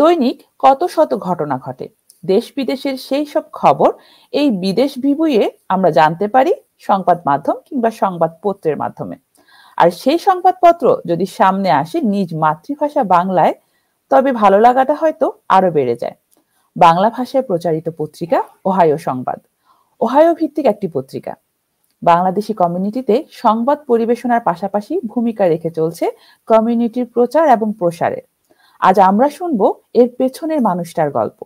দৈনিক কত শত ঘটনা ঘটে, দেশ বিদেশের সেই সব খবর এই বিদেশ ভিবুয়ে আমরা জানতে পারি সংবাদ মাধ্যম কিংবা সংবাদপত্রের মাধ্যমে। আর সেই সংবাদপত্র যদি সামনে আসে নিজ মাতৃভাষা বাংলায়, তবে ভালো লাগাটা হয়তো আরো বেড়ে যায়। বাংলা ভাষায় প্রচারিত পত্রিকা ওহাইও সংবাদ, ওহাইও ভিত্তিক একটি পত্রিকা, বাংলাদেশি কমিউনিটিতে সংবাদ পরিবেশনার পাশাপাশি ভূমিকা রেখে চলছে কমিউনিটির প্রচার এবং প্রসারে। আজ আমরা শুনবো এর পেছনের মানুষটার গল্প।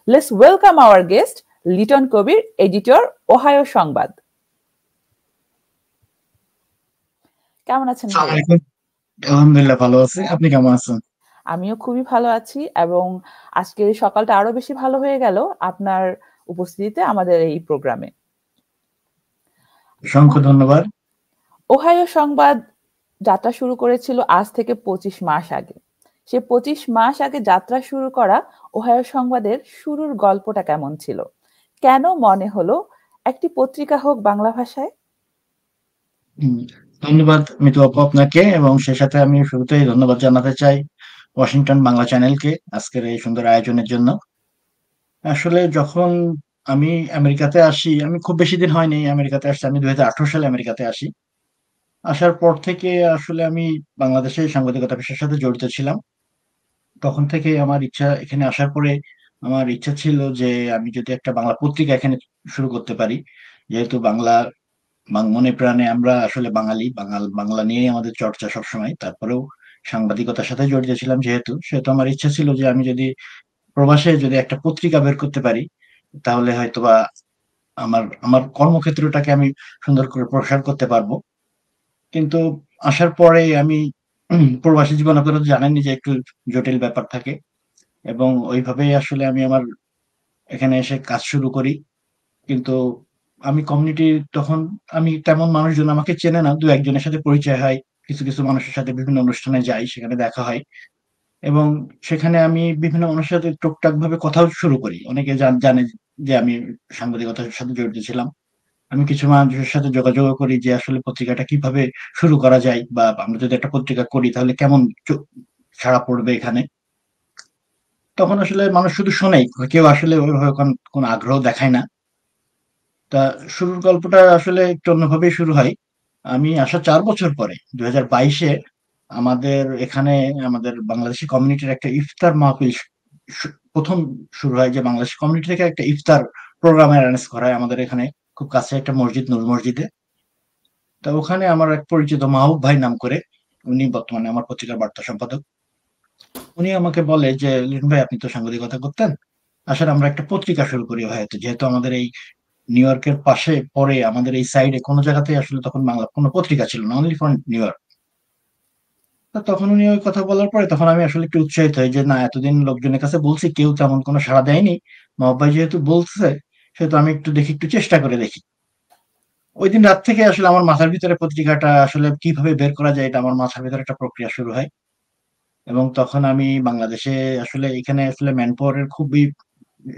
Let's welcome hour guest Liton Kabir, editor, Ohio সংবাদ। কেমন আছেন ভাইয়া? আলহামদুলিল্লাহ ভালো আছি। আপনি কেমন আছেন? আমিও খুবই ভালো আছি এবং আজকের সকালটা আরো বেশি ভালো হয়ে গেল আপনার উপস্থিতিতে আমাদের এই প্রোগ্রামে। অসংখ্য ধন্যবাদ। ওহাইও সংবাদ যাত্রা শুরু করেছিল আজ থেকে 25 মাস আগে। সে 25 মাস আগে যাত্রা শুরু করা ওহাইও সংবাদের শুরুর গল্পটা কেমন ছিল? কেন মনে হলো একটি পত্রিকা হোক বাংলা ভাষায়? হুম, ধন্যবাদ মিতু আপু আপনাকে, এবং সেই সাথে আমি শুরুতেই ধন্যবাদ জানাতে চাই ওয়াশিংটন বাংলা চ্যানেলকে আজকের এই সুন্দর আয়োজনের জন্য। আসলে যখন আমি আমেরিকাতে আসি, আমি খুব বেশি দিন হয়নি আমেরিকাতে আসছি। আমি 2018 সালে আমেরিকাতে আসি। আসার পর থেকে আসলে আমি বাংলাদেশের সাংবাদিকতা পেশার সাথে জড়িত ছিলাম। তখন থেকে আমার ইচ্ছা, এখানে আসার পরে আমার ইচ্ছা ছিল যে আমি যদি একটা বাংলা পত্রিকা এখানে শুরু করতে পারি। যেহেতু বাংলা মনে প্রাণে আমরা আসলে বাঙালি, বাংলা নিয়েই আমাদের চর্চা সবসময়। তারপরেও সাংবাদিকতার সাথে জড়িত ছিলাম, যেহেতু সেহেতু আমার ইচ্ছা ছিল যে আমি যদি প্রবাসে যদি একটা পত্রিকা বের করতে পারি, তাহলে হয়তোবা আমার আমার কর্মক্ষেত্রটাকে আমি সুন্দর করে প্রসার করতে পারবো। কিন্তু আসার পরে আমি প্রবাসী জীবন আপনারা তো জানেনই যে একটু জটিল ব্যাপার থাকে, এবং ওইভাবেই আসলে আমি আমার এখানে এসে কাজ শুরু করি। কিন্তু আমি কমিউনিটি তখন, আমি তেমন মানুষজন আমাকে চেনে না, দু একজনের সাথে পরিচয় হয়, কিছু কিছু মানুষের সাথে বিভিন্ন অনুষ্ঠানে যাই, সেখানে দেখা হয়, এবং সেখানে আমি বিভিন্ন মানুষের সাথে টুকটাক ভাবে কথাও শুরু করি। অনেকে জানে যে আমি সাংবাদিকতার সাথে জড়িত ছিলাম। আমি কিছু মানুষের সাথে যোগাযোগ করি যে আসলে পত্রিকাটা কিভাবে শুরু করা যায়, বা আমরা যদি একটা পত্রিকা করি তাহলে কেমন সাড়া পড়বে এখানে। তখন আসলে মানুষ শুধু শোনেই, কেউ আসলে ওইভাবে কোনো আগ্রহ দেখায় না। তা শুরুর গল্পটা আসলে একটু অন্যভাবেই শুরু হয়। আমি আসার 4 বছর পরে 2022-এ আমাদের এখানে, আমাদের বাংলাদেশি কমিউনিটির একটা ইফতার মাহফিল প্রথম শুরু হয়, যে বাংলাদেশি কমিউনিটি থেকে একটা ইফতার প্রোগ্রাম অ্যারেঞ্জ করা হয় আমাদের এখানে খুব কাছে একটা মসজিদ, নূর মসজিদে। তা ওখানে আমার এক পরিচিত মাহবুব ভাই নাম করে, উনি বর্তমানে আমার পত্রিকার বার্তা সম্পাদক। উনি আমাকে বলে যে, লিটন ভাই আপনি তো সাংবাদিকতা করতেন, আসলে আমরা একটা পত্রিকা শুরু করি। হয়তো যেহেতু আমাদের এই নিউ ইয়র্কের পাশে পড়ে, আমাদের এই সাইডে কোনো জায়গাতেই আসলে তখন বাংলা কোনো পত্রিকা ছিল না, অনলি ফর নিউ ইয়র্ক। তো তখন উনি ওই কথা বলার পরে তখন আমি আসলে একটু উৎসাহিত হই যে না, এতদিন লোকজনের কাছে বলছি, কেউ তেমন কোনো সাড়া দেয়নি। মাহবুব ভাই যেহেতু বলছে, সেহেতু আমি একটু দেখি, একটু চেষ্টা করে দেখি। ওই দিন রাত থেকে আসলে আমার মাথার ভিতরে পত্রিকাটা আসলে কিভাবে বের করা যায়, এটা আমার মাথার ভিতরে একটা প্রক্রিয়া শুরু হয়। এবং তখন আমি বাংলাদেশে আসলে, এখানে আসলে ম্যান পাওয়ারের খুবই,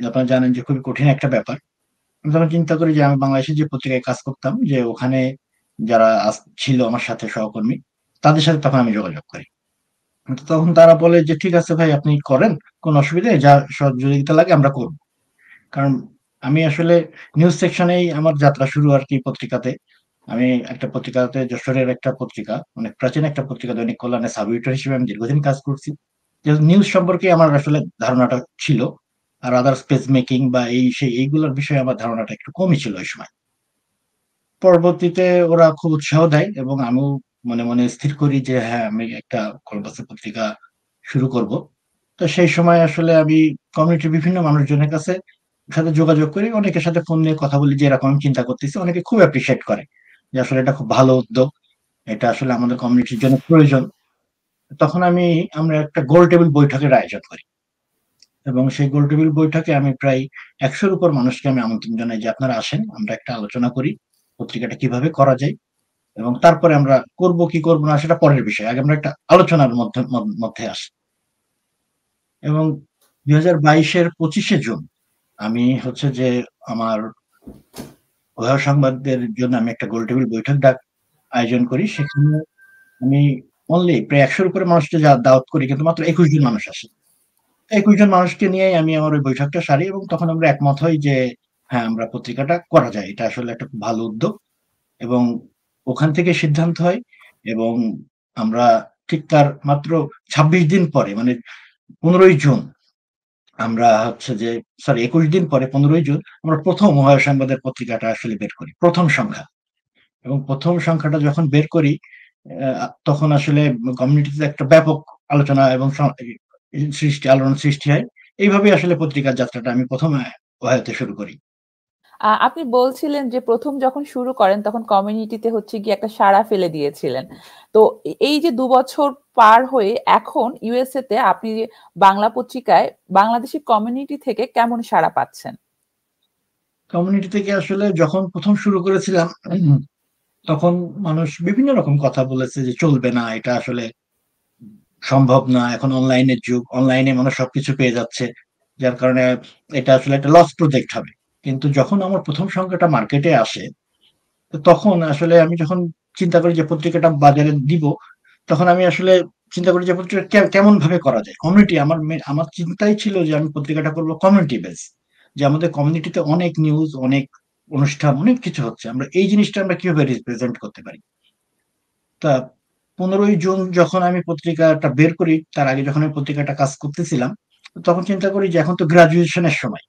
আপনারা জানেন যে খুবই কঠিন একটা ব্যাপার। আমি তখন চিন্তা করি যে আমি বাংলাদেশে যে পত্রিকায় কাজ করতাম, যে ওখানে যারা ছিল আমার সাথে সহকর্মী, তাদের সাথে তখন আমি যোগাযোগ করি। তো তখন তারা বলে যে ঠিক আছে ভাই, আপনি করেন, কোনো অসুবিধা নেই, যা সহযোগিতা লাগে আমরা করব। কারণ আমি আসলে নিউজ সেকশনেই আমার যাত্রা শুরু আর কি পত্রিকাতে। আমি একটা পত্রিকাতে, যশোরের একটা পত্রিকা, অনেক প্রাচীন একটা পত্রিকা, দৈনিক কল্যাণে সাব এডিটর হিসেবে আমি দীর্ঘদিন কাজ করছি। নিউজ সম্পর্কে আমার আসলে ধারণাটা ছিল, আর আদার স্পেস মেকিং বা এই সেই এইগুলোর বিষয়ে আমার ধারণাটা একটু কমই ছিল ওই সময়। পরবর্তীতে ওরা খুব উৎসাহ দেয়, এবং আমিও মনে মনে স্থির করি যে হ্যাঁ, আমি একটা কলবাসে পত্রিকা শুরু করব। তো সেই সময় আসলে আমি কমিউনিটির বিভিন্ন মানুষজনের সাথে যোগাযোগ করি, অনেকের সাথে ফোন নিয়ে কথা বলি যে এরকম আমি চিন্তা করতেছি। অনেকে খুব অ্যাপ্রিসিয়েট করে যে আসলে এটা খুব ভালো উদ্যোগ, এটা আসলে আমাদের কমিউনিটির জন্য প্রয়োজন। তখন আমরা একটা গোল টেবিল বৈঠকের আয়োজন করি, এবং সেই গোল টেবিল বৈঠকে আমি প্রায় 100-র উপর মানুষকে আমি আমন্ত্রণ জানাই যে আপনারা আসেন, আমরা একটা আলোচনা করি পত্রিকাটা কিভাবে করা যায়, এবং তারপরে আমরা করব কি করব না সেটা পরের বিষয়, আগে আমরা একটা আলোচনার মধ্যে আসি। এবং 2022-এর 25শে জুন আমি হচ্ছে যে আমার ওহাইও সংবাদের জন্য আমি একটা গোল টেবিল বৈঠক আয়োজন করি। সেখানে আমি অনলি প্রায় 100-র উপরে মানুষকে দাওয়াত করি, কিন্তু মাত্র 21 জন মানুষ আসে। 21 জন মানুষকে নিয়েই আমি আমার ওই বৈঠকটা সারি এবং তখন আমরা একমত হই যে হ্যাঁ, আমরা পত্রিকাটা করা যায়। এটা আসলে একটা খুব ভালো উদ্যোগ এবং ওখান থেকে সিদ্ধান্ত হয় এবং আমরা ঠিক তার মাত্র ২৬ দিন পরে মানে ১৫ই জুন আমরা হচ্ছে যে সরি ২১ দিন পরে ১৫ই জুন আমরা ১ম ওহাইও সংবাদের পত্রিকাটা আসলে বের করি। ১ম সংখ্যা। এবং ১ম সংখ্যাটা যখন বের করি তখন আসলে কমিউনিটিতে একটা ব্যাপক আলোচনা এবং আলোড়ন সৃষ্টি হয়। এইভাবেই আসলে পত্রিকার যাত্রাটা আমি ১ম ওহাইওতে শুরু করি। আপনি বলছিলেন যে ১ম যখন শুরু করেন তখন কমিউনিটিতে হচ্ছে গিয়ে একটা সাড়া ফেলে দিয়েছিলেন। তো এই যে ২ বছর পার হয়ে এখন ইউএসএ তে আপনি বাংলা পত্রিকায় বাংলাদেশি কমিউনিটি থেকে কেমন সাড়া পাচ্ছেন? কমিউনিটি থেকে আসলে যখন ১ম শুরু করেছিলাম তখন মানুষ বিভিন্ন রকম কথা বলেছে যে চলবে না, এটা আসলে সম্ভব না। এখন অনলাইনের যুগ। অনলাইনে মানুষ সবকিছু পেয়ে যাচ্ছে। যার কারণে এটা আসলে একটা লস প্রজেক্ট হবে। কিন্তু যখন আমার ১ম সংখ্যাটা মার্কেটে আসে, তো তখন আসলে আমি যখন চিন্তা করি যে পত্রিকাটা বাজারে দিব, তখন আমি আসলে চিন্তা করি যে পত্রিকা কেমন ভাবে করা যায়। কমিউনিটি আমার চিন্তাই ছিল যে আমি পত্রিকাটা করব কমিউনিটি বেস। যে আমাদের কমিউনিটিতে অনেক নিউজ, অনেক অনুষ্ঠান, অনেক কিছু হচ্ছে। এই জিনিসটা আমরা কিভাবে রিপ্রেজেন্ট করতে পারি। তা ১৫ই জুন যখন আমি পত্রিকাটা বের করি, তার আগে যখন আমি পত্রিকাটা কাজ করতেছিলাম, তখন চিন্তা করি যে এখন তো গ্র্যাজুয়েশনের সময়।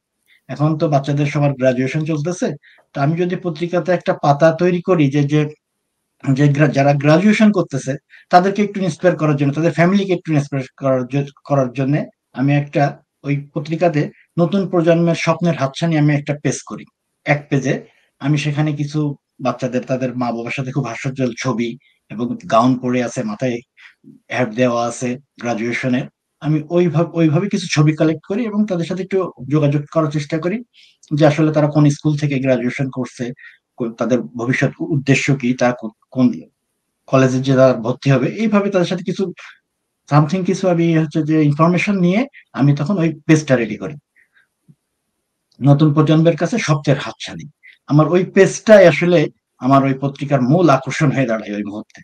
এখন তো বাচ্চাদের সবার গ্র্যাজুয়েশন চলতেছে। তো আমি যদি পত্রিকাতে একটা পাতা তৈরি করি যারা গ্র্যাজুয়েশন করতেছে তাদেরকে একটু ইন্সপায়ার করার জন্য, তাদের ফ্যামিলিকে একটু ইন্সপায়ার করার জন্যে আমি একটা ওই পত্রিকাতে নতুন প্রজন্মের স্বপ্নের হাতছানি আমি একটা পেজ করি। এক পেজে আমি সেখানে কিছু বাচ্চাদের তাদের মা-বাবার সাথে খুব হাস্যোজ্জ্বল ছবি এবং গাউন পরে আছে, মাথায় হ্যাট দেওয়া আছে গ্র্যাজুয়েশনের। আমি ওইভাবে কিছু ছবি কালেক্ট করি এবং তাদের সাথে একটু যোগাযোগ করার চেষ্টা করি যে আসলে তারা কোন স্কুল থেকে গ্র্যাজুয়েশন করছে, তাদের ভবিষ্যৎ উদ্দেশ্য কি, তারা কোন কলেজে যে তারা ভর্তি হবে, এইভাবে তাদের সাথে কিছু সামথিং কিছু আমি হচ্ছে যে ইনফরমেশন নিয়ে আমি তখন ওই পেজটা রেডি করি। নতুন প্রজন্মের কাছে সবচেয়ে হাতছানি। আমার ওই পেজটাই আসলে আমার ওই পত্রিকার মূল আকর্ষণ হয়ে দাঁড়ায় ওই মুহূর্তে।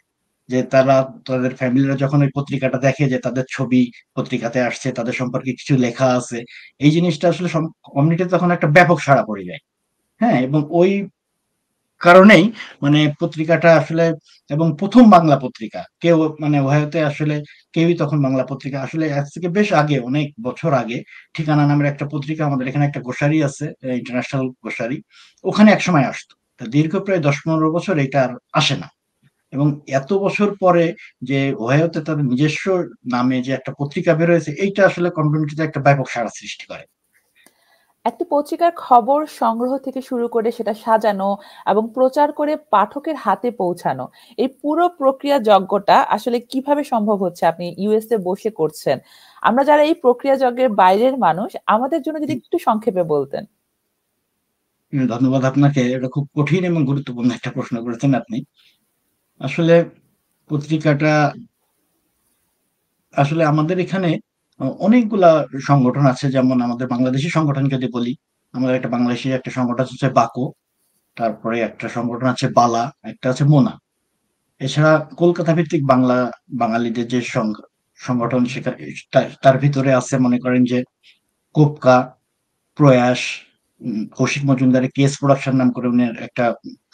যে তাদের ফ্যামিলিরা যখন ওই পত্রিকাটা দেখে যে তাদের ছবি পত্রিকাতে আসছে, তাদের সম্পর্কে কিছু লেখা আছে, এই জিনিসটা আসলে কমিউনিটিতে তখন একটা ব্যাপক সাড়া পড়ে যায়। হ্যাঁ? এবং ওই কারণেই মানে পত্রিকাটা আসলে এবং ১ম বাংলা পত্রিকা। কেউ মানে ওহাইওতে আসলে কেউই তখন বাংলা পত্রিকা আসলে আজ থেকে বেশ আগে, অনেক বছর আগে ঠিকানা নামের একটা পত্রিকা আমাদের এখানে একটা গ্রোসারি আছে, ইন্টারন্যাশনাল গ্রোসারি। ওখানে একসময় আসতো। তা দীর্ঘ প্রায় ১০-১৫ বছর এটা আর আসে না। এবং এত বছর পরে যে ওহাইওতে তাদের নিজস্ব নামে যে একটা পত্রিকা বের হয়েছে, এইটা আসলে কমিউনিটিতে একটা ব্যাপক সাড়া সৃষ্টি করে। একটি পত্রিকার খবর সংগ্রহ থেকে শুরু করে সেটা সাজানো এবং প্রচার করে পাঠকের হাতে পৌঁছানো, এই পুরো প্রক্রিয়া যজ্ঞটা আসলে কিভাবে সম্ভব হচ্ছে আপনি ইউএসএ বসে করছেন? আমরা যারা এই প্রক্রিয়া যজ্ঞের বাইরের মানুষ, আমাদের জন্য যদি একটু সংক্ষেপে বলতেন। ধন্যবাদ আপনাকে। এটা খুব কঠিন এবং গুরুত্বপূর্ণ একটা প্রশ্ন করেছেন আপনি। আসলে পত্রিকাটা আসলে আমাদের এখানে অনেকগুলা সংগঠন আছে। যেমন আমাদের বাংলাদেশী সংগঠন যদি বলি, আমাদের একটা বাংলাদেশী একটা সংগঠন হচ্ছে বাকো, তারপরে একটা সংগঠন আছে বালা, একটা আছে মোনা। এছাড়া কলকাতা ভিত্তিক বাঙালিদের যে সংগঠন তার ভিতরে আছে মনে করেন যে কোপকা, প্রয়াস, কৌশিক মজুমদারের কেস প্রোডাকশন নাম করে উনার একটা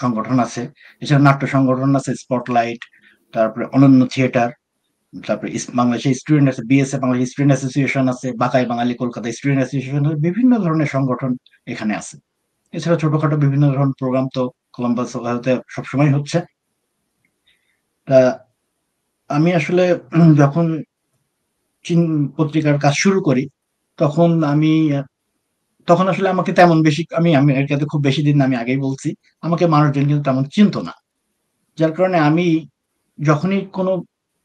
সংগঠন আছে। এছাড়া নাট্য সংগঠন আছে স্পটলাইট, তারপরে অনন্য থিয়েটার, তারপরে বাংলাদেশের স্টুডেন্ট আছে, বিএসএ বাংলাদেশ স্টুডেন্ট অ্যাসোসিয়েশন আছে, বাকাই বাঙালি কলকাতা স্টুডেন্ট অ্যাসোসিয়েশন আছে, বিভিন্ন ধরনের সংগঠন এখানে আছে। এছাড়া ছোটখাটো বিভিন্ন ধরনের প্রোগ্রাম তো কলম্বাস ওহাইওতে সবসময় হচ্ছে। তা আমি আসলে যখন পত্রিকার কাজ শুরু করি তখন আমি তখন আসলে আমাকে তেমন বেশি আমি আমেরিকাতে খুব বেশি দিন না, আমি আগেই বলছি। আমাকে মানুষজন কিন্তু তেমন চিনতো না। যার কারণে আমি যখনই কোনো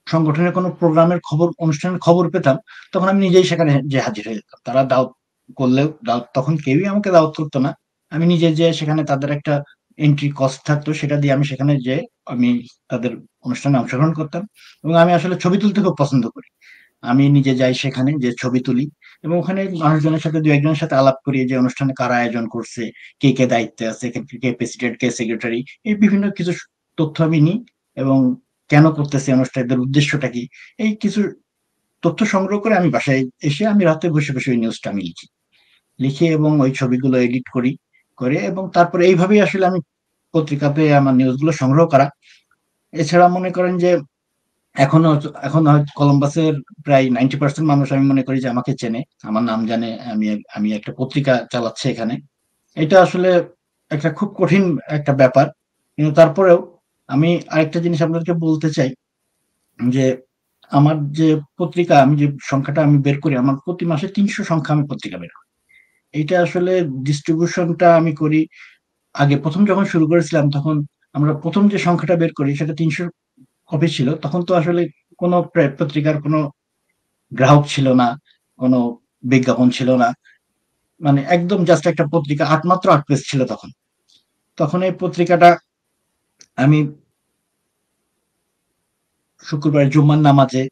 সংগঠনের কোনো প্রোগ্রামের খবর, অনুষ্ঠানের খবর পেতাম, তখন আমি নিজেই সেখানে যেয়ে হাজির হয়ে যেতাম। তারা দাওয়াত করলেও তখন কেউই আমাকে দাওয়াত করতো না। আমি নিজে যেয়ে সেখানে তাদের একটা এন্ট্রি কস্ট থাকতো, সেটা দিয়ে আমি সেখানে যেয়ে আমি তাদের অনুষ্ঠানে অংশগ্রহণ করতাম। এবং আমি আসলে ছবি তুলতে খুব পছন্দ করি। আমি নিজে যাই সেখানে, যেয়ে ছবি তুলি এবং ওখানে মানুষজনের সাথে ২-১ জনের সাথে আলাপ করি যে অনুষ্ঠানে কারা আয়োজন করছে, কে দায়িত্বে আছে, কে প্রেসিডেন্ট, কে সেক্রেটারি, এই বিভিন্ন কিছু তথ্য আমি নিই এবং কেন করতেছে অনুষ্ঠান, এদের উদ্দেশ্যটা কি, এই কিছু তথ্য সংগ্রহ করে আমি বাসায় এসে আমি রাতে বসে বসে ওই নিউজটা আমি লিখি এবং ওই ছবিগুলো এডিট করি করে, এবং তারপরে এইভাবেই আসলে আমি পত্রিকাতে আমার নিউজগুলো সংগ্রহ করা। এছাড়া মনে করেন যে এখনো এখন হয়তো কলম্বাসের প্রায় 90% মানুষ আমি মনে করি যে আমাকে চেনে, আমার নাম জানে, আমি আমি একটা পত্রিকা চালাচ্ছি এখানে। এটা আসলে একটা খুব কঠিন একটা ব্যাপার, কিন্তু তারপরেও আমি আরেকটা জিনিস আপনাদেরকে বলতে চাই যে আমার যে পত্রিকা, আমি যে সংখ্যাটা আমি বের করি, আমার প্রতি মাসে 300 সংখ্যা আমি পত্রিকা বের করি। এইটা আসলে ডিস্ট্রিবিউশনটা আমি করি। আগে প্রথম যখন শুরু করেছিলাম তখন আমরা প্রথম যে সংখ্যাটা বের করি সেটা 300 কপি ছিল। তখন তো আসলে কোনো পত্রিকার কোনো গ্রাহক ছিল না, কোনো বিজ্ঞাপন ছিল না, মানে একদম জাস্ট একটা পত্রিকা, মাত্র 8 পেজ ছিল তখন। তখন এই পত্রিকাটা আমি শুক্রবার জুম্মার নামাজে,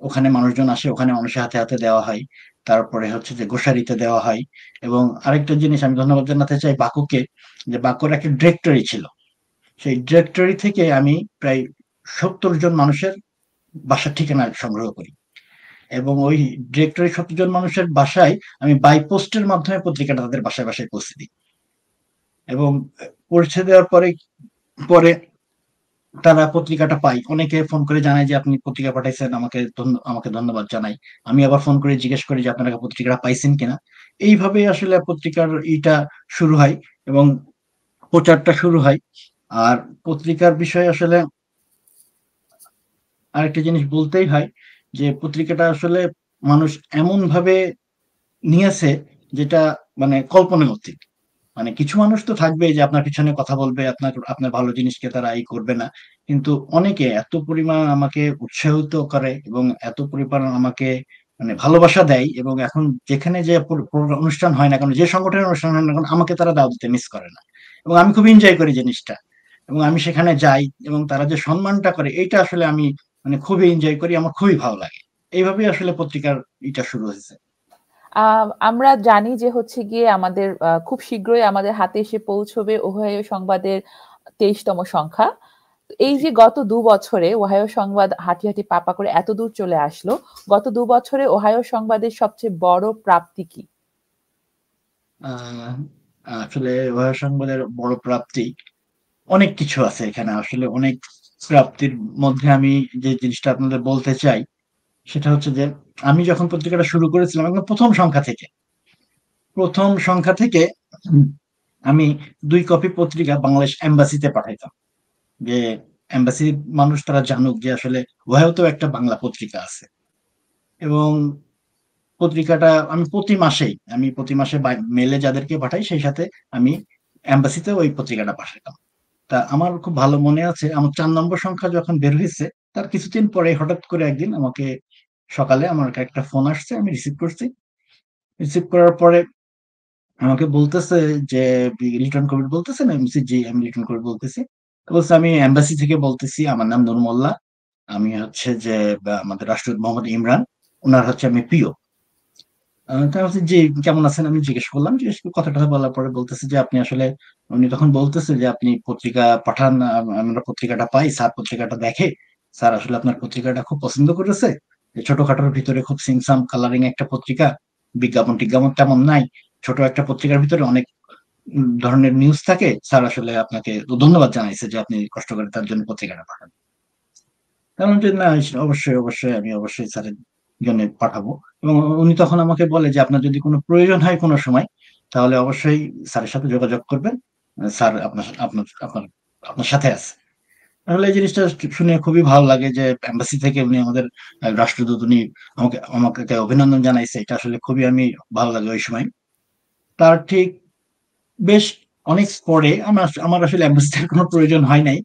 ওখানে মানুষজন আসে, ওখানে মানুষের হাতে হাতে দেওয়া হয়। তারপরে হচ্ছে যে গোশারিতে দেওয়া হয়। এবং আরেকটা জিনিস আমি ধন্যবাদ জানাতে চাই বাকুকে, যে বাকুর একটা ডিরেক্টরি ছিল। সেই ডিরেক্টরি থেকে আমি প্রায় 70 জন মানুষের বাসার ঠিকানা সংগ্রহ করি, এবং ওই ডিরেক্টরি 70 জন মানুষের বাসায় আমি বাই পোস্টের মাধ্যমে পত্রিকাটা তাদের বাসায় বাসায় পৌঁছে দিই। এবং পৌঁছে দেওয়ার পরে পরে তারা পত্রিকাটা পায়, অনেকে ফোন করে জানায় যে আপনি পত্রিকা পাঠাইছেন, আমাকে ধন্যবাদ জানাই। আমি আবার ফোন করে জিজ্ঞেস করি যে আপনারা পত্রিকাটা পাইছেন কিনা। এইভাবে আসলে পত্রিকার ইটা শুরু হয় এবং প্রচারটা শুরু হয়। আর পত্রিকার বিষয়ে আসলে আরেকটা জিনিস বলতেই হয় যে পত্রিকাটা আসলে মানুষ এমন ভাবে নিয়েছে যেটা মানে কল্পনার অতীত। মানে কিছু মানুষ তো থাকবে যে আপনার পিছনে কথা বলবে, আপনার আপনার ভালো জিনিসকে তারা করবে না। কিন্তু অনেকে এত পরিমাণ আমাকে উৎসাহিত করে এবং এত পরিমাণ আমাকে মানে ভালোবাসা দেয়, এবং এখন যেখানে যে অনুষ্ঠান হয় না কেন, যে সংগঠনের অনুষ্ঠান হয় না কেন, আমাকে তারা দাও দিতে মিস করে না। এবং আমি খুব এনজয় করি জিনিসটা, এবং আমি সেখানে যাই এবং তারা যে সম্মানটা করে এইটা আসলে আমি মানে খুবই এনজয় করি, আমার খুবই ভালো লাগে। এইভাবেই আসলে পত্রিকার এটা শুরু হয়েছে। আমরা জানি যে হচ্ছে গিয়ে আমাদের খুব শীঘ্রই আমাদের হাতে এসে পৌঁছবে ওহাইও সংবাদের 23তম সংখ্যা। এই যে গত 2 বছরে ওহাইও সংবাদ হাঁটি হাঁটি পাপা করে এত দূর চলে আসলো, গত 2 বছরে ওহাইও সংবাদের সবচেয়ে বড় প্রাপ্তি কি? আহ আসলে ওহাইও সংবাদের বড় প্রাপ্তি অনেক কিছু আছে এখানে, আসলে অনেক প্রাপ্তির মধ্যে আমি যে জিনিসটা আপনাদের বলতে চাই সেটা হচ্ছে যে আমি যখন পত্রিকাটা শুরু করেছিলাম একদম প্রথম সংখ্যা থেকে উম, আমি 2 কপি পত্রিকা বাংলাদেশ এম্বাসিতে পাঠাইতাম, যে এম্বাসির মানুষ তারা জানুক যে আসলে ওহাইওতেও একটা বাংলা পত্রিকা আছে। এবং পত্রিকাটা আমি প্রতি মাসে মেলে যাদেরকে পাঠাই সেই সাথে আমি এম্বাসিতে ওই পত্রিকাটা পাঠাতাম। তা আমার খুব ভালো মনে আছে, আমার 4 নম্বর সংখ্যা যখন বের হয়েছে তার কিছুদিন পরে হঠাৎ করে একদিন আমাকে সকালে আমার একটা ফোন আসছে, আমি রিসিভ করছি। রিসিভ করার পরে আমাকে বলতেছে যে লিটন কবির বলতেছেন? আমি বলছি জি, আমি লিটন কবির বলতেছি। তো বলছে আমি এম্বাসি থেকে বলতেছি, আমার নাম নূর মোল্লা, আমি হচ্ছে যে আমাদের রাষ্ট্রদূত মোহাম্মদ ইমরান, ওনার হচ্ছে আমি প্রিয়। তাই হচ্ছে জি, কেমন আছেন আমি জিজ্ঞেস করে কথা টথা বলার পরে বলতেছে যে আপনি আসলে, উনি তখন বলতেছে যে আপনি পত্রিকা পাঠান, আমরা পত্রিকাটা পাই, স্যার পত্রিকাটা দেখে, স্যার আসলে আপনার পত্রিকাটা খুব পছন্দ করেছে। যে ছোটখাটোর ভিতরে খুব সিমসাম কালারিং একটা পত্রিকা, বিজ্ঞাপন টিজ্ঞাপন তেমন নাই, ছোট একটা পত্রিকার ভিতরে অনেক ধরনের নিউজ থাকে, স্যার আসলে আপনাকে ধন্যবাদ জানাইছে যে আপনি কষ্ট করে তার জন্য পত্রিকাটা পাঠান। কারণ যে না, অবশ্যই অবশ্যই আমি অবশ্যই স্যারের জন্য পাঠাবো। এবং উনি তখন আমাকে বলে যে আপনার যদি কোনো প্রয়োজন হয় কোনো সময়, তাহলে অবশ্যই স্যারের সাথে যোগাযোগ করবেন, স্যার আপনার আপনার আপনার আপনার সাথে আছে। আসলে এই জিনিসটা শুনে খুবই ভালো লাগে যে এম্বাসি থেকে উনি আমাদের রাষ্ট্রদূত, উনি আমাকে আমাকে অভিনন্দন জানাইছে, এটা আসলে খুবই আমি ভালো লাগে ওই সময়। তার ঠিক বেশ অনেক পরে আমার আমার আসলে এম্বাসিডার কোনো প্রয়োজন হয় নাই।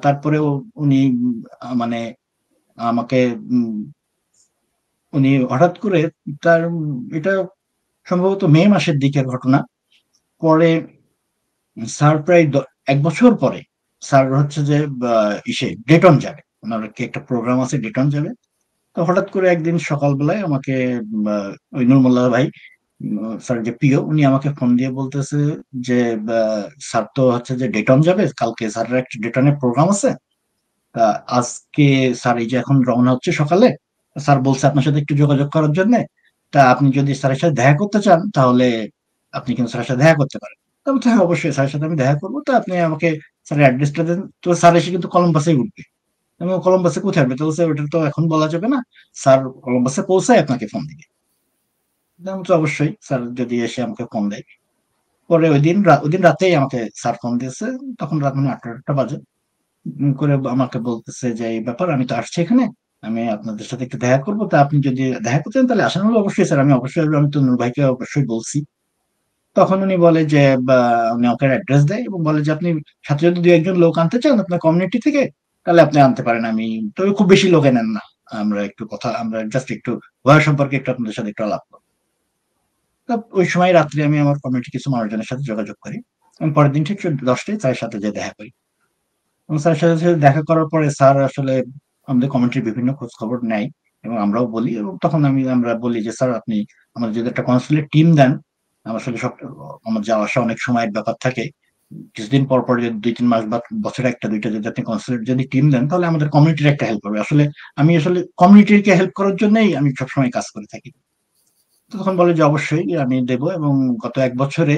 তারপরেও উনি মানে আমাকে উনি হঠাৎ করে তার এটা সম্ভবত মে মাসের দিকের ঘটনা। পরে স্যার প্রায় 1 বছর পরে স্যার হচ্ছে যে ইসে ডেটন যাবে, ওনার কি একটা প্রোগ্রাম আছে, ডেটন যাবে। তো হঠাৎ করে একদিন সকালবেলায় আমাকে ওই নুরমুল্লাহ ভাই, স্যার যে প্রিয়, উনি আমাকে ফোন দিয়ে বলতেছে যে স্যার তো হচ্ছে যে ডেটন যাবে কালকে, স্যারের একটা ডেটনের প্রোগ্রাম আছে। তা আজকে স্যার এই যে এখন রওনা হচ্ছে সকালে, স্যার বলছে আপনার সাথে একটু যোগাযোগ করার জন্য, তা আপনি যদি স্যারের সাথে দেখা করতে চান তাহলে আপনি কিন্তু স্যারের সাথে দেখা করতে পারেন। তো আমি বলছি, হ্যাঁ অবশ্যই স্যারের সাথে আমি দেখা করবো, তো আপনি আমাকে স্যারের অ্যাড্রেসটা দেন। তো স্যার এসে কিন্তু কলম্বাসেই উঠবে। আমি বললাম, কলম্বাসে কোথায় উঠবে? তো বলছে ওটা তো এখন বলা যাবে না, স্যার কলম্বাসে পৌঁছায় আপনাকে ফোন দিবে। আমি বলছি, অবশ্যই স্যার যদি এসে আমাকে ফোন দেয়। পরে ওই দিন রাতেই আমাকে স্যার ফোন দিয়েছে, তখন রাত মানে ৮টা বাজে। করে আমাকে বলতেছে যে এই ব্যাপার, আমি তো আসছি এখানে, আমি আপনাদের সাথে একটু দেখা করবো, তা আপনি যদি দেখা করতে চান তাহলে আসেন। হলো অবশ্যই স্যার, আমি অবশ্যই আসবো, আমি তো নূর ভাইকে অবশ্যই বলছি। তখন উনি বলে যে উনি আমাকে অ্যাড্রেস দেয় এবং বলে যে আপনি সাথে যদি দু একজন লোক আনতে চান আপনার কমিউনিটি থেকে, তাহলে আপনি আনতে পারেন। আমি তবে খুব বেশি লোক নেন না, আমরা জাস্ট একটু ভয় সম্পর্কে একটু আপনাদের সাথে একটু আলাপ করবো। তা ওই সময় রাত্রে আমি আমার কমিউনিটি কিছু মানুষজনের সাথে যোগাযোগ করি। আমি পরের দিন ঠিক 10টায় স্যারের সাথে যে দেখা করি, এবং স্যারের সাথে দেখা করার পরে স্যার আসলে আমাদের কমিটির বিভিন্ন খোঁজ খবর নেয় এবং আমরাও বলি, এবং তখন আমরা বলি যে স্যার আপনি আমাদের যদি একটা কনসুলেট টিম দেন, আমার আসলে সব আমার যাওয়া আসা অনেক সময়ের ব্যাপার থাকে, কিছুদিন পর পর যদি 2-3 মাস বা বছরে একটা দুইটা যদি আপনি কনসুলেট যদি টিম দেন তাহলে আমাদের কমিউনিটির একটা হেল্প হবে। আমি আসলে কমিউনিটিকে হেল্প করার জন্যই আমি সবসময় কাজ করে থাকি। তো তখন বলে যে অবশ্যই আমি দেব, এবং গত 1 বছরে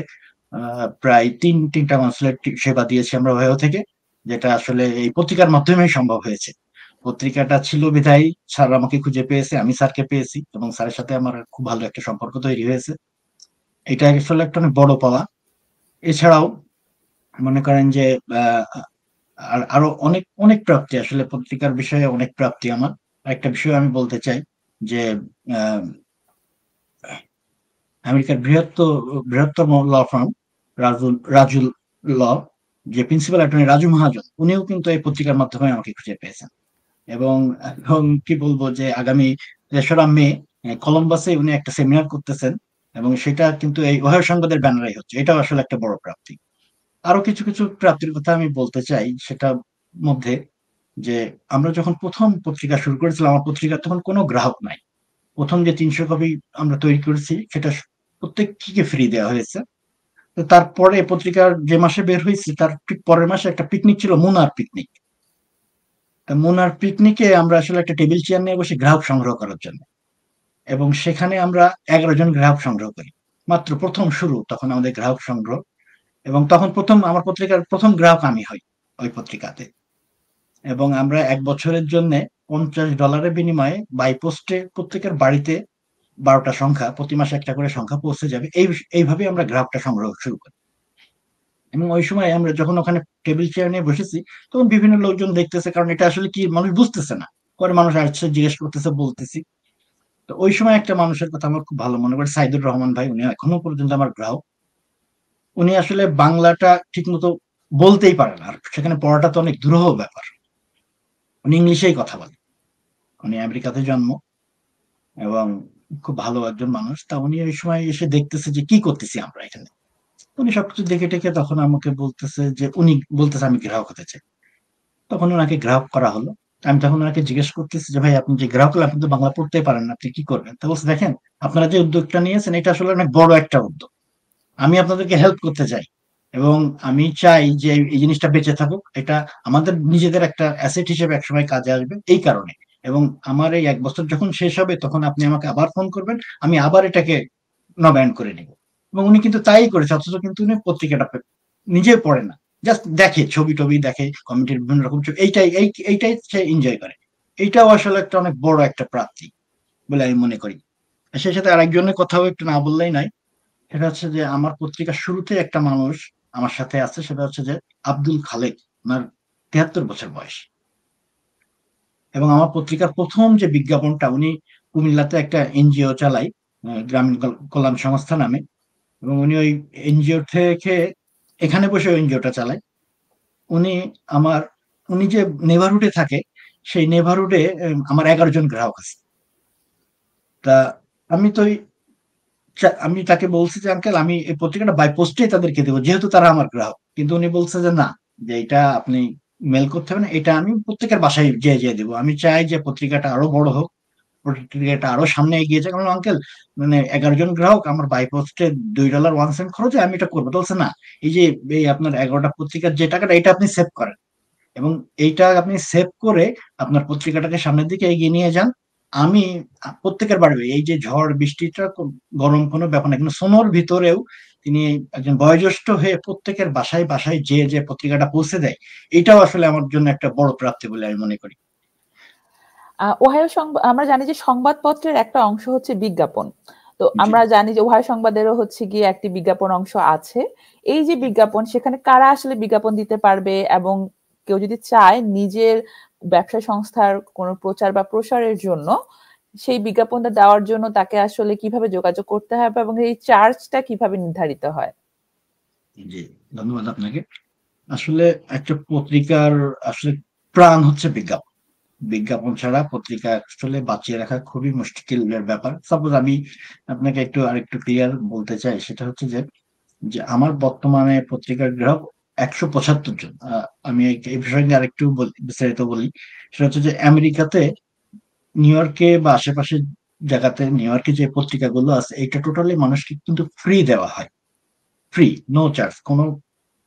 প্রায় তিনটা কনসুলেট সেবা দিয়েছি আমরা ওহেও থেকে, যেটা আসলে এই পত্রিকার মাধ্যমেই সম্ভব হয়েছে। পত্রিকাটা ছিল বিধায় স্যার আমাকে খুঁজে পেয়েছে, আমি স্যারকে পেয়েছি, এবং স্যারের সাথে আমার খুব ভালো একটা সম্পর্ক তৈরি হয়েছে। এটা আসলে একটা অনেক বড় পাওয়া। এছাড়াও মনে করেন যে আহ, আর আরো অনেক অনেক প্রাপ্তি, আসলে পত্রিকার বিষয়ে অনেক প্রাপ্তি আমার। একটা বিষয় আমি বলতে চাই যে আহ, আমেরিকার বৃহত্তম ল ফার্ম রাজুল ল, যে প্রিন্সিপাল অ্যাটর্নি রাজু মহাজন, উনিও কিন্তু এই পত্রিকার মাধ্যমে আমাকে খুঁজে পেয়েছেন। এবং এখন কি বলবো যে আগামী 3রা মে কলম্বাসে উনি একটা সেমিনার করতেছেন, এবং সেটা কিন্তু এই ওহাইও সংবাদের ব্যানারে হচ্ছে। এটাও আসলে একটা বড় প্রাপ্তি। আরো কিছু কিছু প্রাপ্তির কথা আমি বলতে চাই, সেটা মধ্যে যে আমরা যখন প্রথম পত্রিকা শুরু করেছিলাম, আমার পত্রিকার তখন কোনো গ্রাহক নাই। প্রথম যে 300 কপি আমরা তৈরি করেছি সেটা প্রত্যেককে ফ্রি দেওয়া হয়েছে। তো তারপরে পত্রিকার যে মাসে বের হয়েছে তার ঠিক পরের মাসে একটা পিকনিক ছিল, মুনার পিকনিক। তা মুনার পিকনিকে আমরা আসলে একটা টেবিল চেয়ার নিয়ে বসে গ্রাহক সংগ্রহ করার জন্য, এবং সেখানে আমরা 11 জন গ্রাহক সংগ্রহ করি। মাত্র প্রথম শুরু তখন আমাদের গ্রাহক সংগ্রহ, এবং তখন প্রথম আমার পত্রিকার প্রথম গ্রাহক আমি হই ওই পত্রিকাতে। এবং আমরা 1 বছরের জন্য $50 বিনিময়ে বাই পোস্টে প্রত্যেকের বাড়িতে 12টা সংখ্যা, প্রতি মাসে একটা করে সংখ্যা পৌঁছে যাবে, এইভাবে আমরা গ্রাহকটা সংগ্রহ শুরু করি। এবং ওই সময় আমরা যখন ওখানে টেবিল চেয়ার নিয়ে বসেছি, তখন বিভিন্ন লোকজন দেখতেছে, কারণ এটা আসলে কি মানুষ বুঝতেছে না। পরে মানুষ আসছে, জিজ্ঞেস করতেছে, বলতেছি। তো ওই সময় একটা মানুষের কথা আমার খুব ভালো মনে পড়ে, সাইদুর রহমান ভাই, উনি এখনো পর্যন্ত আমার গ্রাহক। উনি আসলে বাংলাটা ঠিক মতো বলতেই পারে না, আর সেখানে পড়াটা তো অনেক দুরূহ ব্যাপার। উনি ইংলিশেই কথা বলেন। উনি আমেরিকাতে জন্ম, এবং খুব ভালো একজন মানুষ। তা উনি ওই সময় এসে দেখতেছে যে কি করতেছি আমরা এখানে। উনি সবকিছু দেখে টেকে তখন আমাকে বলতেছে যে উনি বলতেছে আমি গ্রাহক হতে চাই। তখন ওনাকে গ্রাহক করা হলো। আমি তখন ওনাকে জিজ্ঞেস করতেছি যে ভাই আপনি যে গ্রাহক হলেন, আপনি তো বাংলা পড়তেই পারেন না, আপনি কি করবেন? তা বলছে দেখেন, আপনারা যে উদ্যোগটা নিয়েছেন এটা আসলে অনেক বড় একটা উদ্যোগ। আমি আপনাদেরকে হেল্প করতে চাই, এবং আমি চাই যে এই জিনিসটা বেঁচে থাকুক। এটা আমাদের নিজেদের একটা অ্যাসেট হিসেবে একসময় কাজে আসবে, এই কারণে। এবং আমার এই 1 বছর যখন শেষ হবে তখন আপনি আমাকে আবার ফোন করবেন, আমি আবার এটাকে নবায়ন করে নিব। এবং উনি কিন্তু তাই করেছে, অথচ কিন্তু উনি পত্রিকাটা নিজে পড়ে না, জাস্ট দেখে, ছবি টবি দেখে, কমিটির বিভিন্ন রকম ছবি, এইটাই সে এনজয় করে। এইটাও আসলে একটা অনেক বড় একটা প্রাপ্তি বলে আমি মনে করি। সেই সাথে আরেকজনের কথাও একটু না বললেই নাই। সেটা হচ্ছে যে আমার পত্রিকার শুরুতে একটা মানুষ আমার সাথে আছে, সেটা হচ্ছে যে আব্দুল খালেক। ওনার 73 বছর বয়স, এবং আমার পত্রিকার প্রথম যে বিজ্ঞাপনটা, উনি কুমিল্লাতে একটা এনজিও চালায়, গ্রামীণ কল্যাণ সংস্থা নামে। এবং উনি ওই এনজিও থেকে এখানে বসে এনজিওটা চালায়। উনি আমার উনি যে নেভারহুডে থাকে, সেই নেভারহুডে আমার 11 জন গ্রাহক আছে। তা আমি তো আমি তাকে বলছি যে আঙ্কেল আমি এই পত্রিকাটা বাই পোস্টে তাদেরকে দেবো, যেহেতু তারা আমার গ্রাহক। কিন্তু উনি বলছে যে না, যে এটা আপনি মেল করতে হবে না, এটা আমি প্রত্যেকের বাসায় যেয়ে যেয়ে দেবো। আমি চাই যে পত্রিকাটা আরো বড় হোক, পত্রিকাটা আরো সামনে এগিয়ে যাক। কারণ আঙ্কেল, মানে 11 জন গ্রাহক, আমার বাই পোস্টে $2.01 খরচে আমি এটা করবো। তো বলছে না, এই যে এই আপনার 11টা পত্রিকার যে টাকাটা, এটা আপনি সেভ করেন, এবং এইটা আপনি সেভ করে আপনার পত্রিকাটাকে সামনের দিকে এগিয়ে নিয়ে যান। আমি প্রত্যেকের বাড়বে এই যে ঝড় বৃষ্টিটা গরম কোনো ব্যাপার না, কিন্তু সোনোর ভিতরেও তিনি একজন বয়োজ্যেষ্ঠ হয়ে প্রত্যেকের বাসায় বাসায় যে যে পত্রিকাটা পৌঁছে দেয়, এটাও আসলে আমার জন্য একটা বড় প্রাপ্তি বলে আমি মনে করি। ওহাইও সংবাদ, আমরা জানি যে সংবাদপত্রের একটা অংশ হচ্ছে বিজ্ঞাপন। তো জি আমরা জানি যে ওহাইও সংবাদেরও হচ্ছে গিয়ে একটি বিজ্ঞাপন অংশ আছে। এই যে বিজ্ঞাপন, সেখানে কারা আসলে বিজ্ঞাপন দিতে পারবে, এবং কেউ যদি চায় নিজের ব্যবসা সংস্থার কোনো প্রচার বা প্রসারের জন্য সেই বিজ্ঞাপনটা দেওয়ার জন্য তাকে আসলে কিভাবে যোগাযোগ করতে হবে, এবং এই চার্জটা কিভাবে নির্ধারিত হয়? জি, ধন্যবাদ আপনাকে। আসলে একটা পত্রিকার আসলে প্রাণ হচ্ছে বিজ্ঞাপন। বিজ্ঞাপন ছাড়া পত্রিকা আসলে বাঁচিয়ে রাখা খুবই মুশকিলের ব্যাপার। সাপোজ আমি আপনাকে আরেকটু ক্লিয়ার বলতে চাই, সেটা হচ্ছে যে যে আমার বর্তমানে পত্রিকার গ্রাহক ১৭৫ জন। আমি এই বিষয়ে নিয়ে আরেকটু বিস্তারিত বলি। সেটা হচ্ছে যে আমেরিকাতে, নিউ ইয়র্কে বা আশেপাশের জায়গাতে, নিউ ইয়র্কে যে পত্রিকাগুলো আছে এটা টোটালি মানুষকে কিন্তু ফ্রি দেওয়া হয়। ফ্রি, নো চার্জ, কোনো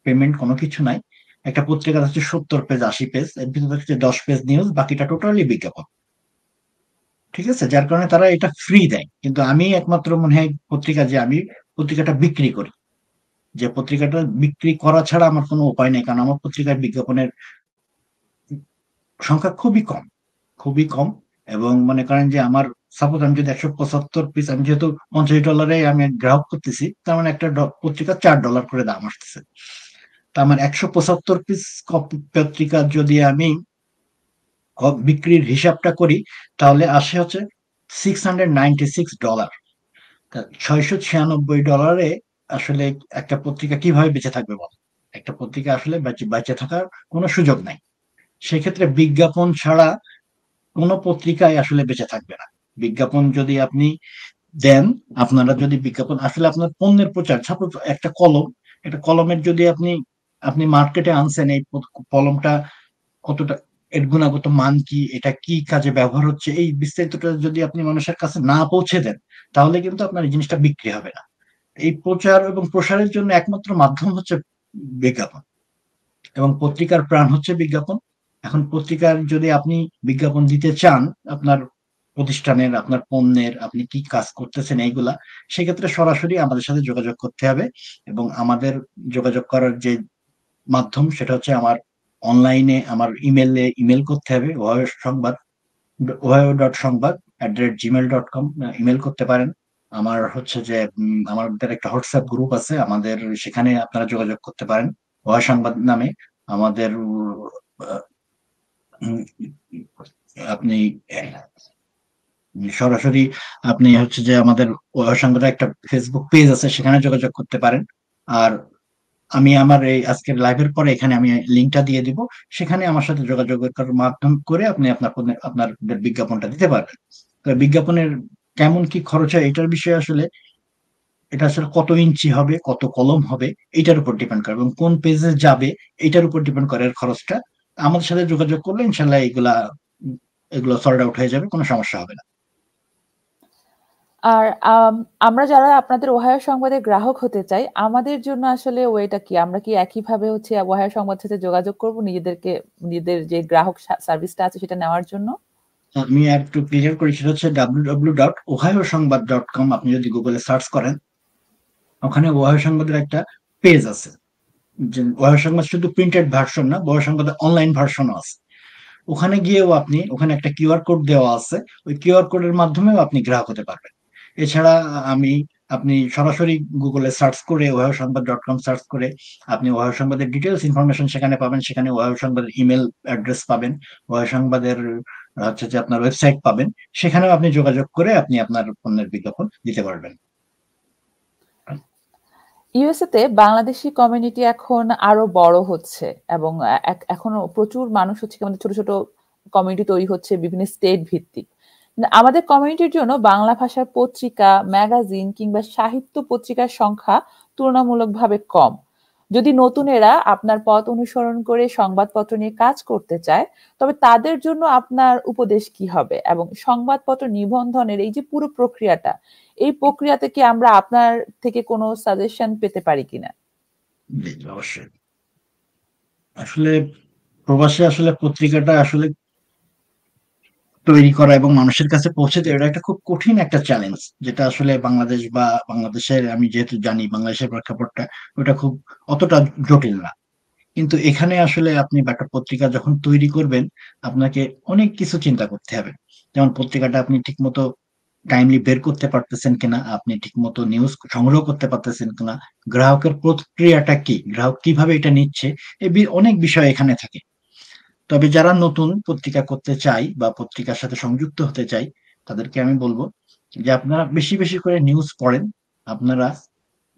পেমেন্ট, কোনো কিছু নাই। একটা পত্রিকা হচ্ছে ৭০ পেজ, ৮০ পেজ, এর ভিতরে হচ্ছে ১০ পেজ নিউজ, বাকিটা টোটালি বিজ্ঞাপন। ঠিক আছে, যার কারণে তারা এটা ফ্রি দেয়। কিন্তু আমি একমাত্র মনে হয় পত্রিকা, যে আমি পত্রিকাটা বিক্রি করি, যে পত্রিকাটা বিক্রি করা ছাড়া আমার কোনো উপায় নেই, কারণ আমার পত্রিকার বিজ্ঞাপনের সংখ্যা খুবই কম, খুবই কম। এবং মনে করেন যে আমার, সাপোজ আমি যদি ১৭৫ পিস, আমি যেহেতু $৫০ আমি গ্রাহক করতেছি, তার মানে একটা পত্রিকা $৪ করে দাম আসতেছে। তা আমার ১৭৫ পিস পত্রিকা যদি আমি বিক্রির হিসাবটা করি, তাহলে আসে হচ্ছে $696। $৬৯৬ আসলে একটা পত্রিকা কিভাবে বেঁচে থাকবে বল? একটা পত্রিকা আসলে বেঁচে থাকার কোনো সুযোগ নাই। সেক্ষেত্রে বিজ্ঞাপন ছাড়া কোনো পত্রিকায় আসলে বেঁচে থাকবে না। বিজ্ঞাপন যদি আপনি দেন, আপনারা যদি বিজ্ঞাপন আসলে আপনার পণ্যের প্রচার, সাপোজ একটা কলম, একটা কলমের যদি আপনি আপনি মার্কেটে আনছেন, এই কলমটা কতটা, এর গুণগত মান কি, এটা কি কাজে ব্যবহার হচ্ছে, এই বিস্তারিতটা যদি আপনি মানুষের কাছে না পৌঁছে দেন, তাহলে কিন্তু আপনার এই জিনিসটা বিক্রি হবে না। এই প্রচার এবং প্রসারের জন্য একমাত্র মাধ্যম হচ্ছে বিজ্ঞাপন, এবং পত্রিকার প্রাণ হচ্ছে বিজ্ঞাপন। এখন পত্রিকার যদি আপনি বিজ্ঞাপন দিতে চান আপনার প্রতিষ্ঠানের, আপনার পণ্যের, আপনি কি কাজ করতেছেন এইগুলা, সেক্ষেত্রে সরাসরি আমাদের সাথে যোগাযোগ করতে হবে। এবং আমাদের যোগাযোগ করার যে মাধ্যম, সেটা হচ্ছে আমার অনলাইনে আমার ইমেল করতে হবে, ohio.সংবাদ@gmail.com ইমেল করতে পারেন। আমার হচ্ছে যে আমাদের একটা হোয়াটসঅ্যাপ গ্রুপ আছে আমাদের, সেখানে আপনারা যোগাযোগ করতে পারেন ওহাইও সংবাদ নামে। আমাদের উম, আপনি সরাসরি আপনি হচ্ছে যে আমাদের ওহাইও সংবাদের একটা ফেসবুক পেজ আছে, সেখানে যোগাযোগ করতে পারেন। আর আমি আমার এই আজকের লাইভের পরে এখানে আমি লিঙ্কটা দিয়ে দিব, সেখানে আমার সাথে যোগাযোগ করার মাধ্যম করে আপনি আপনার বিজ্ঞাপনটা দিতে পারবেন। তো বিজ্ঞাপনের কেমন কি খরচ হয় এটার বিষয়ে আসলে, এটা আসলে কত ইঞ্চি হবে, কত কলম হবে, এটার উপর ডিপেন্ড করে, এবং কোন পেজে যাবে এটার উপর ডিপেন্ড করে এর খরচটা। আমাদের সাথে যোগাযোগ করলে ইনশাল্লাহ এগুলো সর্ট আউট হয়ে যাবে, কোনো সমস্যা হবে না। আর আমরা যারা আপনাদের ওহাইও সংবাদের গ্রাহক হতে চাই, আমাদের জন্য আসলে ওয়েটা কি? আমরা কি একইভাবে হচ্ছে ওহাইও সংবাদের সাথে যোগাযোগ করব নিজেদের যে গ্রাহক সার্ভিসটা আছে সেটা নেওয়ার জন্য? আমি একটু ক্লিয়ার করি, সেটা হচ্ছে www.ohiosangbad.com। আপনি যদি গুগলে সার্চ করেন, ওখানে ওহাইও সংবাদের একটা পেজ আছে। যে ওহাইও সংবাদ শুধু প্রিন্টেড ভার্সন না, ওহাইও সংবাদের অনলাইন ভার্সনও আছে। ওখানে গিয়েও আপনি, ওখানে একটা কিউআর কোড দেওয়া আছে, ওই কিউআর কোডের মাধ্যমেও আপনি গ্রাহক হতে পারবেন। এছাড়া আমি, আপনি সরাসরি গুগলে সার্চ করে ohiosangbad.com সার্চ করে আপনি ওহাইও সংবাদের ডিটেলস ইনফরমেশন সেখানে পাবেন। সেখানে ওহাইও সংবাদের ইমেল অ্যাড্রেস পাবেন, ওহাইও সংবাদের হচ্ছে যে আপনার ওয়েবসাইট পাবেন। সেখানেও আপনি যোগাযোগ করে আপনি আপনার পণ্যের বিজ্ঞাপন দিতে পারবেন। ইউএসএ তে বাংলাদেশি কমিউনিটি এখন আরো বড় হচ্ছে, এবং এখনো প্রচুর মানুষ হচ্ছে কি, আমাদের ছোট ছোট কমিউনিটি তৈরি হচ্ছে বিভিন্ন স্টেট ভিত্তিক। কিন্তু আমাদের কমিউনিটির জন্য বাংলা ভাষার পত্রিকা, ম্যাগাজিন কিংবা সাহিত্য পত্রিকার সংখ্যা তুলনামূলকভাবে কম। যদি নতুনেরা আপনার পথ অনুসরণ করে সংবাদপত্র নিয়ে কাজ করতে চায়, তবে তাদের জন্য আপনার উপদেশ কি হবে? এবং সংবাদপত্র নিবন্ধনের এই যে পুরো প্রক্রিয়াটা, এই প্রক্রিয়াতে কি আমরা আপনার থেকে কোনো সাজেশন পেতে পারি কিনা? জি, অবশ্যই। আসলে প্রবাসে আসলে পত্রিকাটা আসলে তৈরি করা এবং মানুষের কাছে পৌঁছে দেওয়া এটা একটা খুব কঠিন একটা চ্যালেঞ্জ, যেটা আসলে বাংলাদেশ বা বাংলাদেশের, আমি যেহেতু জানি বাংলাদেশের প্রেক্ষাপটটা, ওটা খুব অতটা জটিল না। কিন্তু এখানে আসলে আপনি একটা পত্রিকা যখন তৈরি করবেন, আপনাকে অনেক কিছু চিন্তা করতে হবে। যেমন পত্রিকাটা আপনি ঠিকমতো টাইমলি বের করতে পারতেছেন কিনা, আপনি ঠিকমতো নিউজ সংগ্রহ করতে পারতেছেন কিনা, গ্রাহকের প্রতিক্রিয়াটা কি, গ্রাহক কিভাবে এটা নিচ্ছে, অনেক বিষয় এখানে থাকে। তবে যারা নতুন পত্রিকা করতে চাই বা পত্রিকার সাথে সংযুক্ত হতে চাই, তাদেরকে আমি বলবো যে আপনারা বেশি বেশি করে নিউজ পড়েন। আপনারা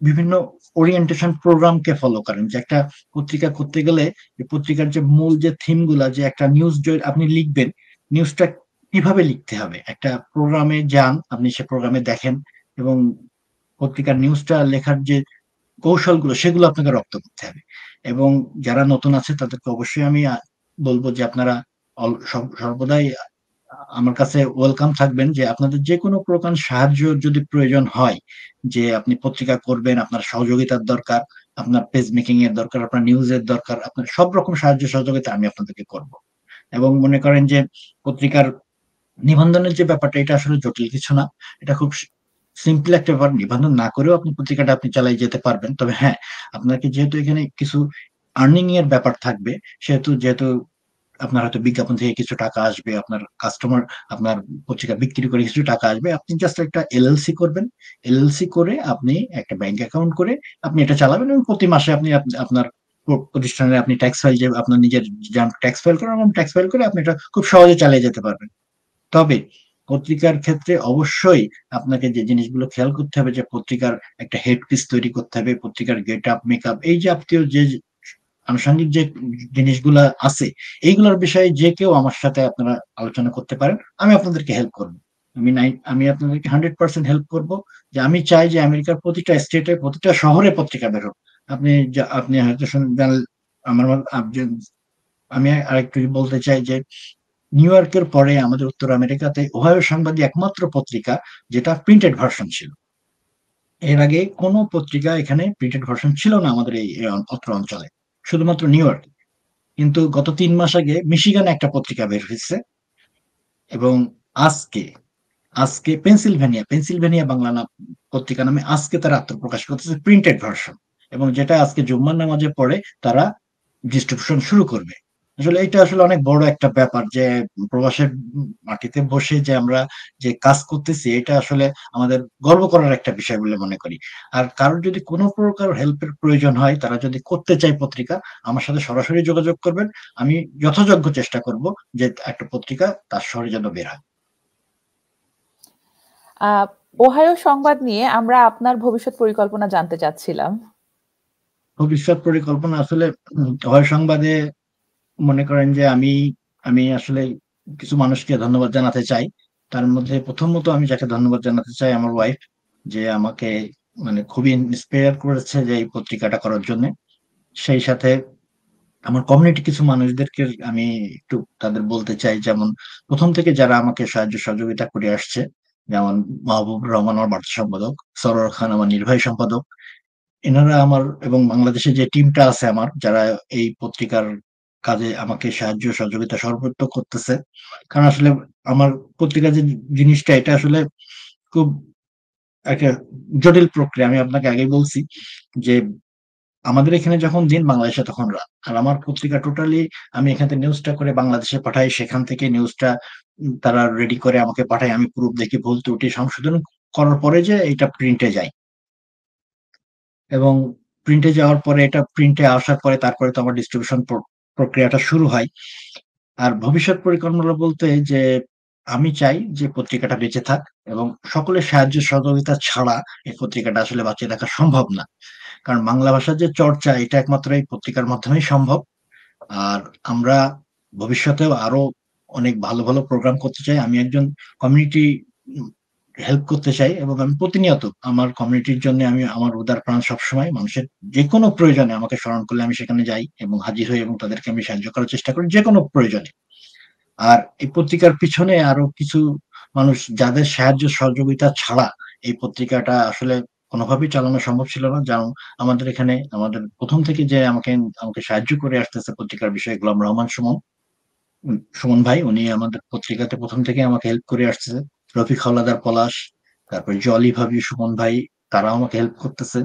বিভিন্ন ওরিয়েন্টেশন প্রোগ্রামকে ফলো করেন, যে একটা পত্রিকা করতে গেলে যে পত্রিকার যে মূল যে থিম গুলা, যে একটা নিউজ আপনি লিখবেন, নিউজটা কিভাবে লিখতে হবে, একটা প্রোগ্রামে যান, আপনি সে প্রোগ্রামে দেখেন, এবং পত্রিকার নিউজটা লেখার যে কৌশলগুলো সেগুলো আপনাকে রপ্ত করতে হবে। এবং যারা নতুন আছে তাদেরকে অবশ্যই আমি বলবো যে আপনারা সর্বদাই আমার কাছে ওয়েলকাম থাকবেন, যে আপনাদের যে কোনো প্রকার সাহায্য যদি প্রয়োজন হয়, যে আপনি পত্রিকা করবেন, আপনার সহযোগিতার দরকার, আপনার পেজ মেকিং এর দরকার, আপনার নিউজের দরকার, আপনার সব রকম সাহায্য সহযোগিতা আমি আপনাদেরকে করব। এবং মনে করেন যে পত্রিকার নিবন্ধনের যে ব্যাপারটা, এটা আসলে জটিল কিছু না। এটা খুব সিম্পল একটা ব্যাপার। নিবন্ধন না করেও আপনি পত্রিকাটা আপনি চালাই যেতে পারবেন। তবে হ্যাঁ, আপনাকে যেহেতু এখানে কিছু আর্নিং এর ব্যাপার থাকবে, যেহেতু আপনার হয়তো বিজ্ঞাপন থেকে কিছু টাকা আসবে, আপনার কাস্টমার, আপনার পত্রিকা বিক্রি করে কিছু টাকা আসবে, আপনি জাস্ট একটা এলএলসি করবেন। এলএলসি করে আপনি একটা ব্যাংক অ্যাকাউন্ট করে আপনি এটা চালাবেন, এবং প্রতি মাসে আপনি আপনার প্রতিষ্ঠানে আপনি ট্যাক্স ফাইল, যে আপনার নিজের ট্যাক্স ফাইল করেন, এবং ট্যাক্স ফাইল করে আপনি এটা খুব সহজে চালিয়ে যেতে পারবেন। তবে পত্রিকার ক্ষেত্রে অবশ্যই আপনাকে যে জিনিসগুলো খেয়াল করতে হবে, যে পত্রিকার একটা হেড পিস তৈরি করতে হবে, পত্রিকার গেট আপ, মেকআপ, এই জাতীয় যে আনুষঙ্গিক যে জিনিসগুলা আছে, এইগুলোর বিষয়ে যে কেউ আমার সাথে আপনারা আলোচনা করতে পারেন, আমি আপনাদেরকে হেল্প করবো। আমি আপনাদেরকে 100% হেল্প করব। যে আমি চাই যে আমেরিকার প্রতিটা স্টেটে, প্রতিটা শহরে পত্রিকা বের হোক। আপনি হয়তো আমার আমি আরেকটু বলতে চাই যে নিউ ইয়র্কের পরে আমাদের উত্তর আমেরিকাতে ওহাইও সংবাদী একমাত্র পত্রিকা যেটা প্রিন্টেড ভার্সন ছিল। এর আগে কোনো পত্রিকা এখানে প্রিন্টেড ভার্সন ছিল না আমাদের এই অত্র অঞ্চলে, শুধুমাত্র নিউ ইয়র্ক। কিন্তু গত 3 মাস আগে মিশিগানে একটা পত্রিকা বের হয়েছে, এবং আজকে আজকে পেনসিলভেনিয়া বাংলা পত্রিকা নামে আজকে তারা আত্মপ্রকাশ করতেছে প্রিন্টেড ভার্সন, এবং যেটা আজকে জুম্মার নামাজে পড়ে তারা ডিস্ট্রিবিউশন শুরু করবে। আসলে এটা আসলে অনেক বড় একটা ব্যাপার, যে প্রবাসের মাটিতে বসে যে আমরা যে কাজ করতেছি, এটা আসলে আমাদের গর্ব করার একটা বিষয় বলে মনে করি। আর কারোর যদি কোনো প্রকার হেল্পের প্রয়োজন হয়, তারা যদি করতে চায় পত্রিকা, আমার সাথে সরাসরি যোগাযোগ করবেন। আমি যথাযোগ্য চেষ্টা করব যে একটা পত্রিকা তার শহরে যেন বের হয়। আহ, ওহাইও সংবাদ নিয়ে আমরা আপনার ভবিষ্যৎ পরিকল্পনা জানতে চাচ্ছিলাম। ভবিষ্যৎ পরিকল্পনা আসলে হয় সংবাদে, মনে করেন যে আমি আমি আসলে কিছু মানুষকে ধন্যবাদ জানাতে চাই। তার মধ্যে প্রথমত আমি যাকে ধন্যবাদ জানাতে চাই, আমার ওয়াইফ, যে আমাকে মানে খুবই ইন্সপায়ার করেছে যে এই পত্রিকাটা করার জন্য। সেই সাথে আমার কমিউনিটি কিছু মানুষদেরকে আমি একটু তাদের বলতে চাই, যেমন প্রথম থেকে যারা আমাকে সাহায্য সহযোগিতা করে আসছে, যেমন মাহবুব রহমান আমার বার্তা সম্পাদক, সরোয়ার খান আমার নির্বাহী সম্পাদক, এনারা আমার, এবং বাংলাদেশে যে টিমটা আছে আমার, যারা এই পত্রিকার কাজে আমাকে সাহায্য সহযোগিতা সর্বোত্তম করতেছে। কারণ আসলে আমার পত্রিকার যে জিনিসটা, এটা আসলে খুব একটা জটিল প্রক্রিয়া। আমি আপনাকে আগেই বলছি যে আমাদের এখানে যখন দিন, বাংলাদেশে তখন রাত। আর আমার পত্রিকা টোটালি, আমি এখান থেকে নিউজটা করে বাংলাদেশে পাঠাই, সেখান থেকে নিউজটা তারা রেডি করে আমাকে পাঠায়, আমি প্রুফ দেখি, ভুল ত্রুটি সংশোধন করার পরে যে এটা প্রিন্টে যায়, এবং প্রিন্টে যাওয়ার পরে, এটা প্রিন্টে আসার পরে তারপরে তো আমার ডিস্ট্রিবিউশন প্রক্রিয়াটা শুরু হয়। আর ভবিষ্যৎ পরিকল্পনা বলতে, যে আমি চাই যে পত্রিকাটা বেঁচে থাক, এবং সকলের সাহায্য সহযোগিতা ছাড়া এই পত্রিকাটা আসলে বাঁচিয়ে রাখা সম্ভব না। কারণ বাংলা ভাষার যে চর্চা, এটা একমাত্র এই পত্রিকার মাধ্যমেই সম্ভব। আর আমরা ভবিষ্যতেও আরো অনেক ভালো ভালো প্রোগ্রাম করতে চাই। আমি একজন কমিউনিটি হেল্প করতে চাই, এবং আমি প্রতিনিয়ত আমার কমিউনিটির জন্য আমি আমার উদার প্রাণ সবসময়, মানুষের যে কোনো প্রয়োজনে আমাকে স্মরণ করলে আমি সেখানে যাই এবং হাজির হই, এবং তাদেরকে আমি সাহায্য করার চেষ্টা করি যে কোনো প্রয়োজনে। আর এই পত্রিকার পিছনে আরো কিছু মানুষ, যাদের সাহায্য সহযোগিতা ছাড়া এই পত্রিকাটা আসলে কোনোভাবেই চালানো সম্ভব ছিল না। যেমন আমাদের এখানে, আমাদের প্রথম থেকে যে আমাকে আমাকে সাহায্য করে আসতেছে পত্রিকার বিষয়ে, গোলাম রহমান সুমন। সুমন ভাই, উনি আমাদের পত্রিকাতে প্রথম থেকে আমাকে হেল্প করে আসছে। রফিক হাওলাদার পলাশ, তারপর জলি ভাবি, সুমন ভাই, তারাও আমাকে হেল্প করতেছে।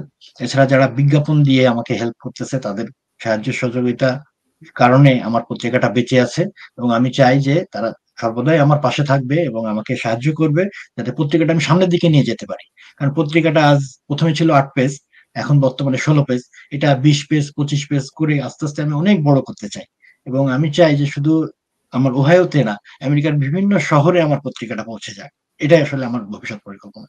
এছাড়া যারা বিজ্ঞাপন দিয়ে আমাকে হেল্প করতেছে, তাদের সাহায্য সহযোগিতা কারণে আমার পত্রিকাটা বেঁচে আছে। এবং আমি চাই যে তারা সর্বদাই আমার পাশে থাকবে এবং আমাকে সাহায্য করবে, যাতে পত্রিকাটা আমি সামনের দিকে নিয়ে যেতে পারি। কারণ পত্রিকাটা আজ প্রথমে ছিল 8 পেজ, এখন বর্তমানে 16 পেজ। এটা 20 পেজ 25 পেজ করে আস্তে আস্তে আমি অনেক বড় করতে চাই। এবং আমি চাই যে শুধু আমার ওহাইওতে না, আমেরিকার বিভিন্ন শহরে আমার পত্রিকাটা পৌঁছে যায়। এটাই আসলে আমার ভবিষ্যৎ পরিকল্পনা।